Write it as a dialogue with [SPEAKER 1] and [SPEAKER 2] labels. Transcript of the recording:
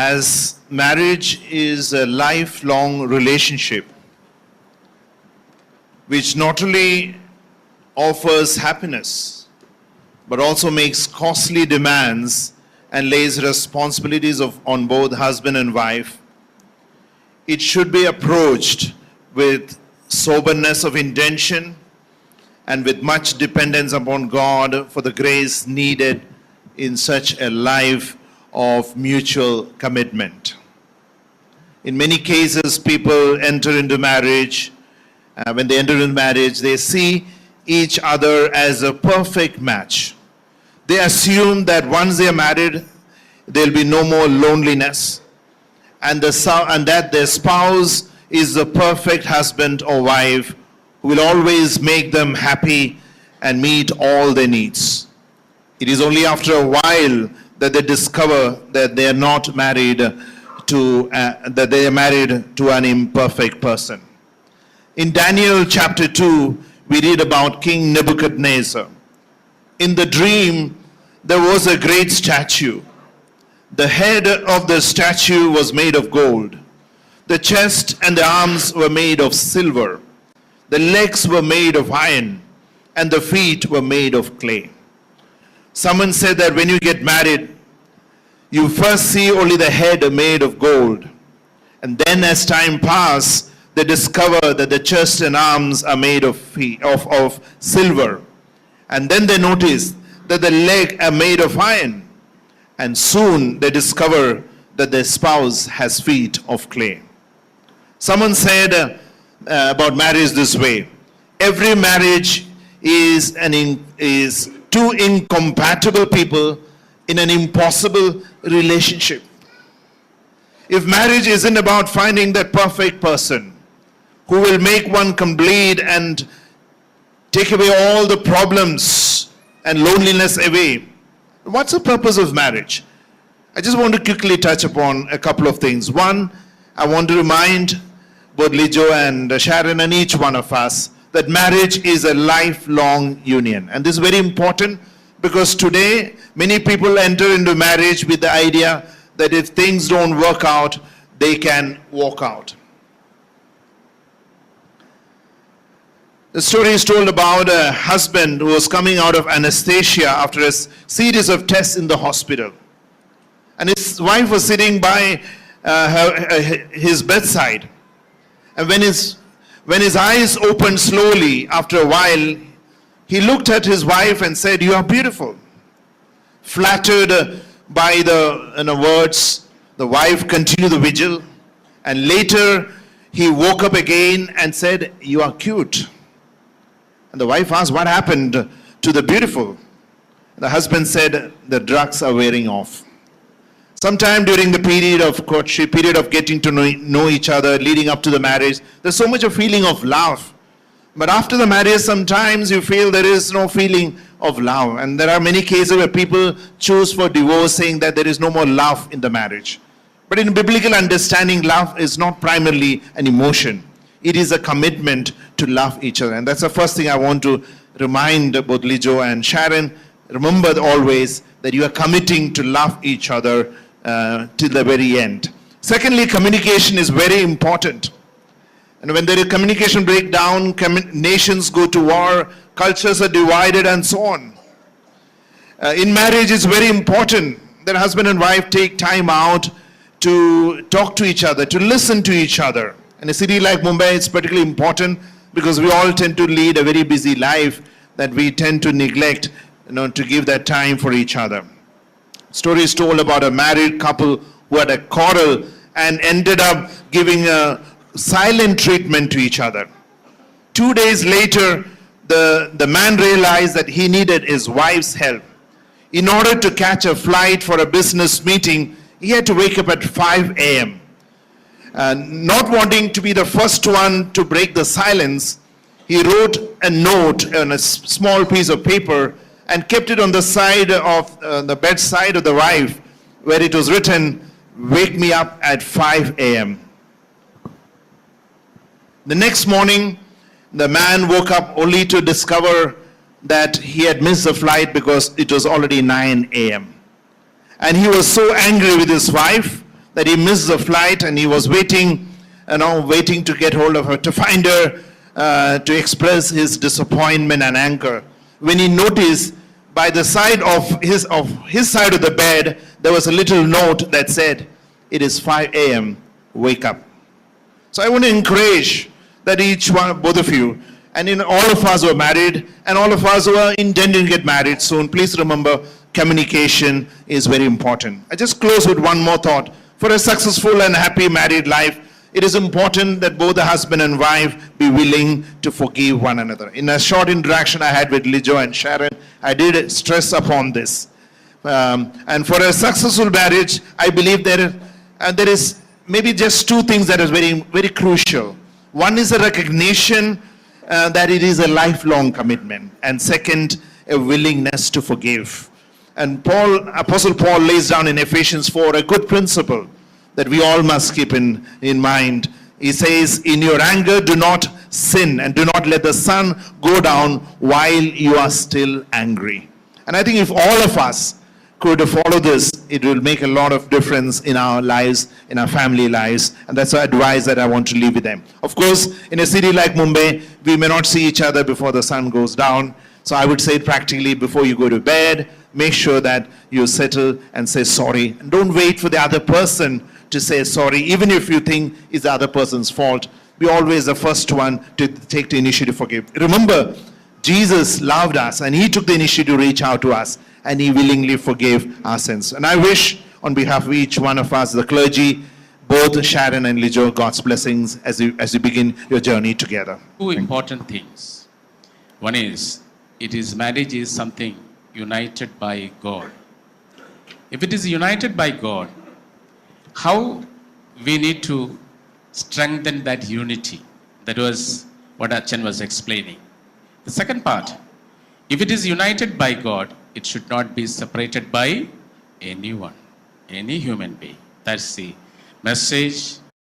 [SPEAKER 1] As marriage is a lifelong relationship which not only offers happiness but also makes costly demands and lays responsibilities on both husband and wife, it should be approached with soberness of intention and with much dependence upon God for the grace needed in such a life of mutual commitment. In many cases, people enter into marriage. When they enter into marriage, they see each other as a perfect match. They assume that once they are married, there will be no more loneliness, and that their spouse is the perfect husband or wife who will always make them happy and meet all their needs. It is only after a while that they discover that they are not married to that they are married to an imperfect person. In Daniel chapter 2, we read about King Nebuchadnezzar. In the dream, there was a great statue. The head of the statue was made of gold. The chest and the arms were made of silver. The legs were made of iron, and the feet were made of clay. Someone said that when you get married, you first see only the head made of gold. And then as time passes, they discover that the chest and arms are made of silver. And then they notice that the legs are made of iron. And soon they discover that their spouse has feet of clay. Someone said about marriage this way: every marriage is two incompatible people in an impossible relationship. If marriage isn't about finding that perfect person who will make one complete and take away all the problems and loneliness away, what's the purpose of marriage? I just want to quickly touch upon a couple of things. One, I want to remind both Lijo and Sharon and each one of us that marriage is a lifelong union. And this is very important because today many people enter into marriage with the idea that if things don't work out, they can walk out. The story is told about a husband who was coming out of anesthesia after a series of tests in the hospital. And his wife was sitting by his bedside. And when his eyes opened slowly after a while, he looked at his wife and said, "You are beautiful." Flattered by the words, the wife continued the vigil. And later, he woke up again and said, "You are cute." And the wife asked, "What happened to the beautiful?" The husband said, "The drugs are wearing off." Sometime during the period of courtship, period of getting to know each other, leading up to the marriage, there's so much a feeling of love. But after the marriage, sometimes you feel there is no feeling of love. And there are many cases where people choose for divorce, saying that there is no more love in the marriage. But in biblical understanding, love is not primarily an emotion. It is a commitment to love each other. And that's the first thing I want to remind both Lijo and Sharon. Remember always that you are committing to love each other till the very end. Secondly, communication is very important. And when there is communication breakdown, nations go to war, cultures are divided, and so on. In marriage, it's very important that husband and wife take time out to talk to each other, to listen to each other. In a city like Mumbai, it's particularly important because we all tend to lead a very busy life that we tend to neglect, to give that time for each other. Story is told about a married couple who had a quarrel and ended up giving a silent treatment to each other. 2 days later, the man realized that he needed his wife's help. In order to catch a flight for a business meeting, he had to wake up at 5 a.m. Not wanting to be the first one to break the silence, he wrote a note on a small piece of paper and kept it on the side of the bedside of the wife, where it was written, "Wake me up at 5 a.m. The next morning, the man woke up only to discover that he had missed the flight because it was already 9 a.m. And he was so angry with his wife that he missed the flight and he was waiting, waiting to get hold of her, to find her, to express his disappointment and anger. When he noticed by the side of his side of the bed, there was a little note that said, "It is 5 a.m., wake up." So I want to encourage that each one, both of you, and in all of us who are married, and all of us who are intending to get married soon, please remember communication is very important. I just close with one more thought. For a successful and happy married life, it is important that both the husband and wife be willing to forgive one another. In a short interaction I had with Lijo and Sharon, I did stress upon this. And for a successful marriage, I believe there is maybe just two things that is very, very crucial. One is a recognition that it is a lifelong commitment, and second, a willingness to forgive. And Apostle Paul lays down in Ephesians 4 a good principle that we all must keep in mind. He says, "In your anger, do not sin, and do not let the sun go down while you are still angry." And I think if all of us could follow this, it will make a lot of difference in our lives, in our family lives. And that's the advice that I want to leave with them. Of course, in a city like Mumbai, we may not see each other before the sun goes down. So I would say practically before you go to bed, make sure that you settle and say sorry. And don't wait for the other person to say sorry, even if you think it's the other person's fault. Be always the first one to take the initiative to forgive. Remember, Jesus loved us and he took the initiative to reach out to us, and he willingly forgave our sins. And I wish on behalf of each one of us, the clergy, both Sharon and Lijo, God's blessings as you begin your journey together.
[SPEAKER 2] Two important things. One is, marriage is something united by God. If it is united by God, how we need to strengthen that unity? That was what Achan was explaining. The second part, if it is united by God, it should not be separated by anyone, any human being. That's the message